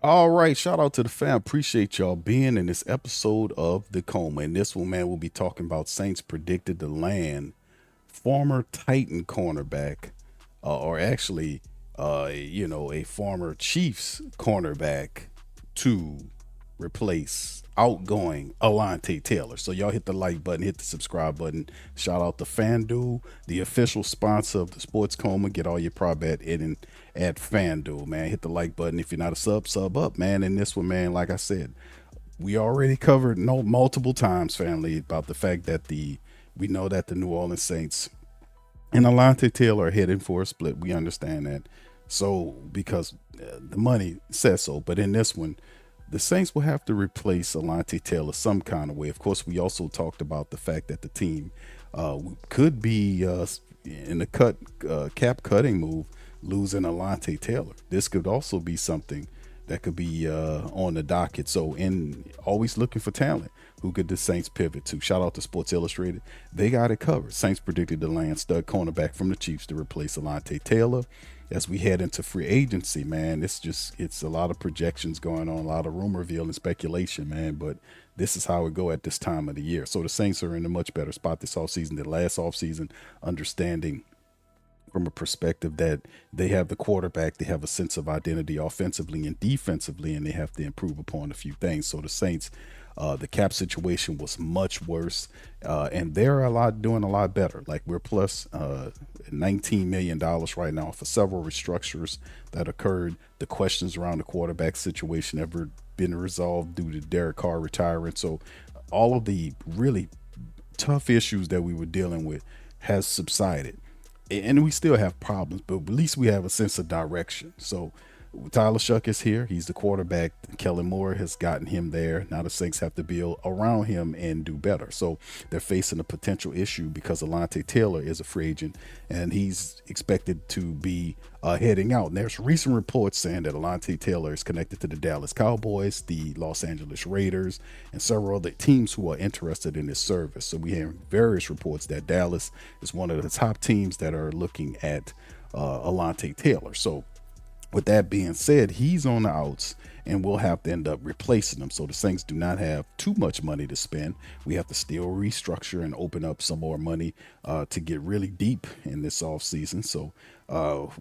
All right, shout out to the fam. Appreciate y'all being in this episode of The Coma. And this one, man, we'll be talking about Saints predicted to land former Titan cornerback, or actually, a former Chiefs cornerback to replace outgoing Alontae Taylor. So y'all hit the like button, hit the subscribe button. Shout out to FanDuel, the official sponsor of the Sports Coma. Get all your prop bet in at FanDuel, man. Hit the like button. If you're not a sub up, man. And this one, man, like I said, we already covered multiple times, family, about the fact that we know that the New Orleans Saints and Alontae Taylor are heading for a split. We understand that. So because the money says so, but in this one, the Saints will have to replace Alontae Taylor some kind of way. Of course, we also talked about the fact that the team could be in the cap cutting move, losing Alontae Taylor. This could also be something that could be on the docket. So, in always looking for talent, who could the Saints pivot to? Shout out to Sports Illustrated. They got it covered. Saints predicted to land stud cornerback from the Chiefs to replace Alontae Taylor. As we head into free agency, man, it's a lot of projections going on, a lot of rumor and speculation, man. But this is how it go at this time of the year. So the Saints are in a much better spot this offseason than last offseason, understanding from a perspective that they have the quarterback, they have a sense of identity offensively and defensively, and they have to improve upon a few things. So the Saints, the cap situation was much worse, and they're doing a lot better. Like we're plus $19 million right now for several restructures that occurred. The questions around the quarterback situation ever been resolved due to Derek Carr retiring. So all of the really tough issues that we were dealing with has subsided. And we still have problems, but at least we have a sense of direction. So Tyler Shuck is here. He's the quarterback. Kellen Moore has gotten him there. Now the Saints have to build around him and do better. So they're facing a potential issue because Alontae Taylor is a free agent and he's expected to be heading out. And there's recent reports saying that Alontae Taylor is connected to the Dallas Cowboys, the Los Angeles Raiders, and several other teams who are interested in his service. So we have various reports that Dallas is one of the top teams that are looking at Alontae Taylor. So with that being said, he's on the outs and we'll have to end up replacing him. So the Saints do not have too much money to spend. We have to still restructure and open up some more money to get really deep in this offseason. So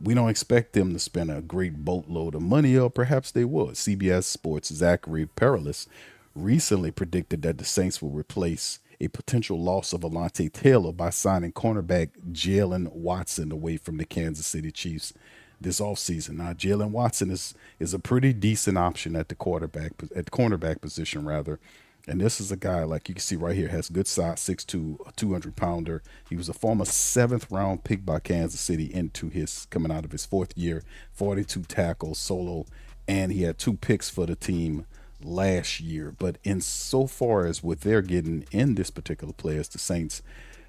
we don't expect them to spend a great boatload of money, or perhaps they would. CBS Sports' Zachary Pereles recently predicted that the Saints will replace a potential loss of Alontae Taylor by signing cornerback Jaylen Watson away from the Kansas City Chiefs this offseason. Now, Jaylen Watson is a pretty decent option at the cornerback position rather. And this is a guy, like you can see right here, has good size, 6'2", a 200-pounder. He was a former 7th-round pick by Kansas City coming out of his 4th year, 42 tackles solo, and he had 2 picks for the team last year. But in so far as what they're getting in this particular players, the Saints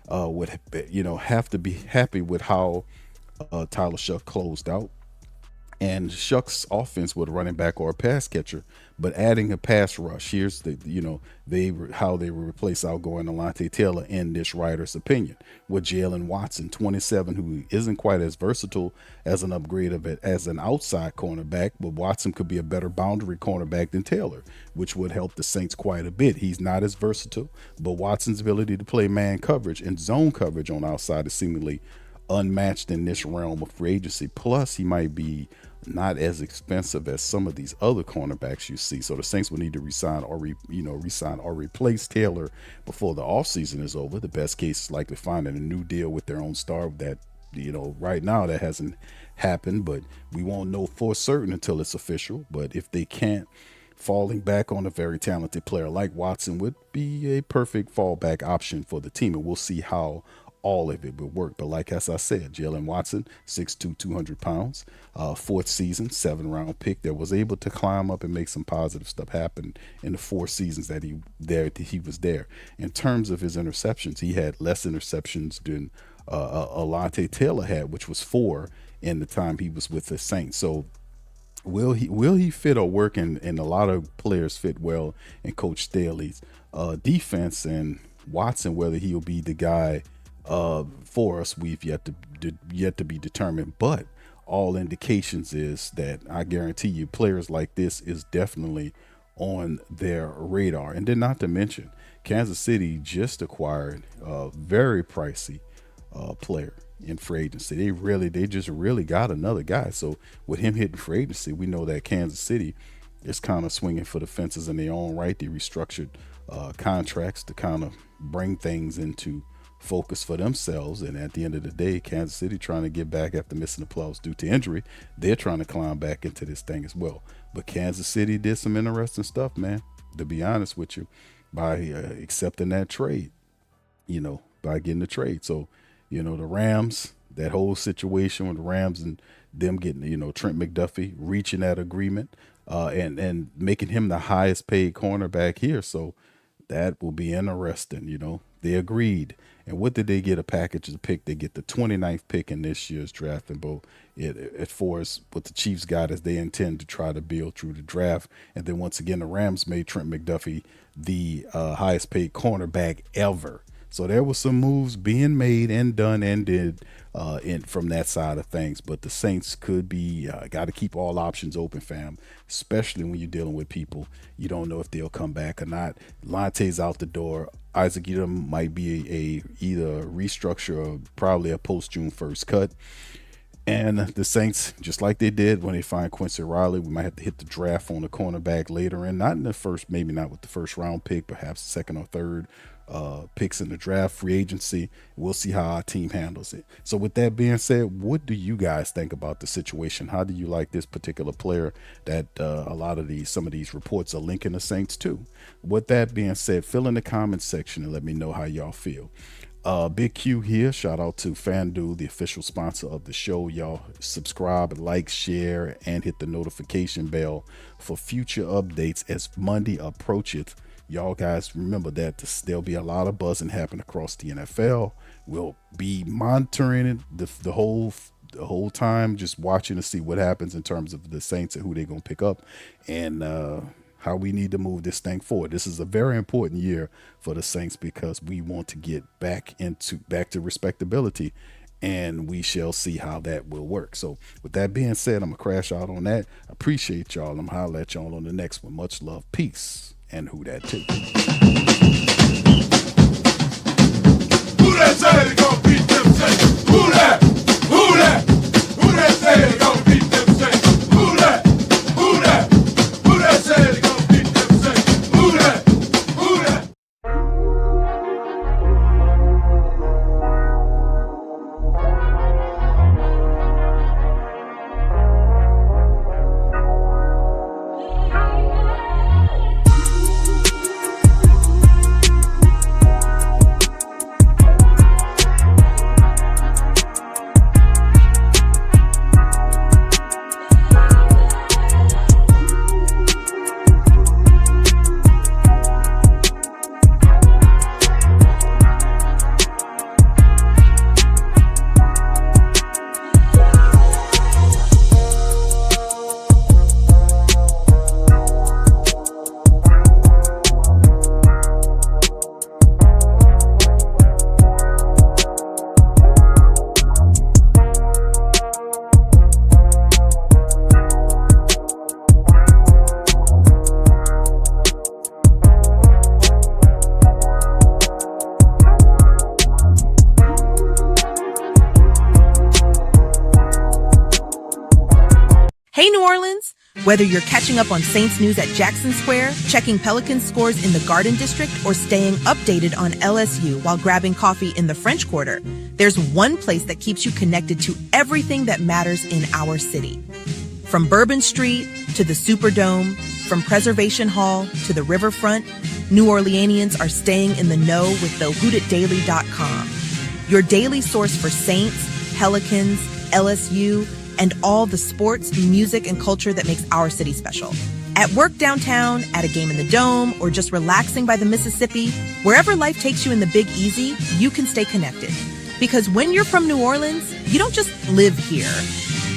would have to be happy with how Tyler Shuck closed out. And Shuck's offense with a running back or a pass catcher, but adding a pass rush. Here's how they will replace outgoing Alontae Taylor in this writer's opinion with Jaylen Watson, 27, who isn't quite as versatile as an upgrade of it as an outside cornerback, but Watson could be a better boundary cornerback than Taylor, which would help the Saints quite a bit. He's not as versatile, but Watson's ability to play man coverage and zone coverage on outside is seemingly unmatched in this realm of free agency. Plus, he might be not as expensive as some of these other cornerbacks you see. So the Saints will need to resign or replace Taylor before the offseason is over. The best case is likely finding a new deal with their own star. That right now that hasn't happened, but we won't know for certain until it's official. But if they can't, falling back on a very talented player like Watson would be a perfect fallback option for the team, and we'll see how all of it will work. But like as I said, Jaylen Watson, 6'2", 200 pounds, 4th season, 7th-round pick that was able to climb up and make some positive stuff happen in the 4 seasons that he was there. In terms of his interceptions, he had less interceptions than Alontae Taylor had, which was 4 in the time he was with the Saints. So will he fit or work? And a lot of players fit well in Coach Staley's defense, and Watson, whether he'll be the guy for us, we've yet to be determined. But all indications is that I guarantee you players like this is definitely on their radar. And then not to mention, Kansas City just acquired a very pricey player in free agency. They just really got another guy. So with him hitting free agency, we know that Kansas City is kind of swinging for the fences in their own right. They restructured contracts to kind of bring things into focus for themselves. And at the end of the day, Kansas City trying to get back after missing the playoffs due to injury. They're trying to climb back into this thing as well. But Kansas City did some interesting stuff, man, to be honest with you, by accepting that trade, by getting the trade. So, the Rams, that whole situation with the Rams and them getting, Trent McDuffie reaching that agreement and making him the highest paid cornerback here. So that will be interesting. They agreed. And what did they get? A package of pick? They get the 29th pick in this year's draft. And both at Forest, what the Chiefs got is they intend to try to build through the draft. And then once again, the Rams made Trent McDuffie the highest paid cornerback ever. So there was some moves being made and done and did from that side of things. But the Saints could be got to keep all options open, fam, especially when you're dealing with people. You don't know if they'll come back or not. Alontae's out the door. Isaac Yiadom might be either a restructure or probably a post-June 1st cut. And the Saints, just like they did when they find Quincy Riley, we might have to hit the draft on the cornerback later in. Not in the first, maybe not with the first round pick, perhaps second or third picks in the draft, free agency. We'll see how our team handles it. So with that being said, what do you guys think about the situation? How do you like this particular player that some of these reports are linking the Saints to? With that being said, fill in the comments section and let me know how y'all feel. Big Q here. Shout out to FanDuel, the official sponsor of the show. Y'all subscribe, like, share, and hit the notification bell for future updates as Monday approaches. Y'all guys remember that there'll be a lot of buzzing happen across the NFL. We'll be monitoring it the whole time, just watching to see what happens in terms of the Saints and who they're going to pick up and how we need to move this thing forward. This is a very important year for the Saints because we want to get back to respectability, and we shall see how that will work. So with that being said, I'm going to crash out on that. I appreciate y'all. I'm going to holler at y'all on the next one. Much love, peace, and who that too. Who that say they gonna beat them Saints? Who that? Who that? Who that say they gonna beat them Saints? Who that? Who that? Who that say they gonna beat them Saints? Who that? Who that? Hey, New Orleans! Whether you're catching up on Saints news at Jackson Square, checking Pelicans scores in the Garden District, or staying updated on LSU while grabbing coffee in the French Quarter, there's one place that keeps you connected to everything that matters in our city. From Bourbon Street to the Superdome, from Preservation Hall to the Riverfront, New Orleanians are staying in the know with thewhodatdaily.com. Your daily source for Saints, Pelicans, LSU, and all the sports, music, and culture that makes our city special. At work downtown, at a game in the Dome, or just relaxing by the Mississippi, wherever life takes you in the Big Easy, you can stay connected. Because when you're from New Orleans, you don't just live here.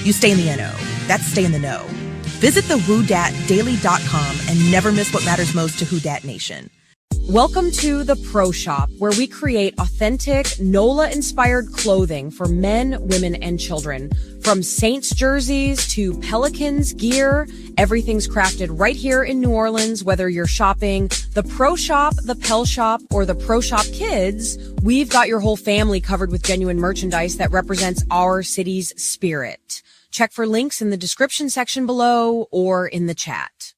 You stay in the NO. That's stay in the know. Visit thewhodatdaily.com and never miss what matters most to Who Dat Nation. Welcome to the Pro Shop, where we create authentic NOLA-inspired clothing for men, women, and children. From Saints jerseys to Pelicans gear, everything's crafted right here in New Orleans. Whether you're shopping the Pro Shop, the Pel Shop, or the Pro Shop Kids, we've got your whole family covered with genuine merchandise that represents our city's spirit. Check for links in the description section below or in the chat.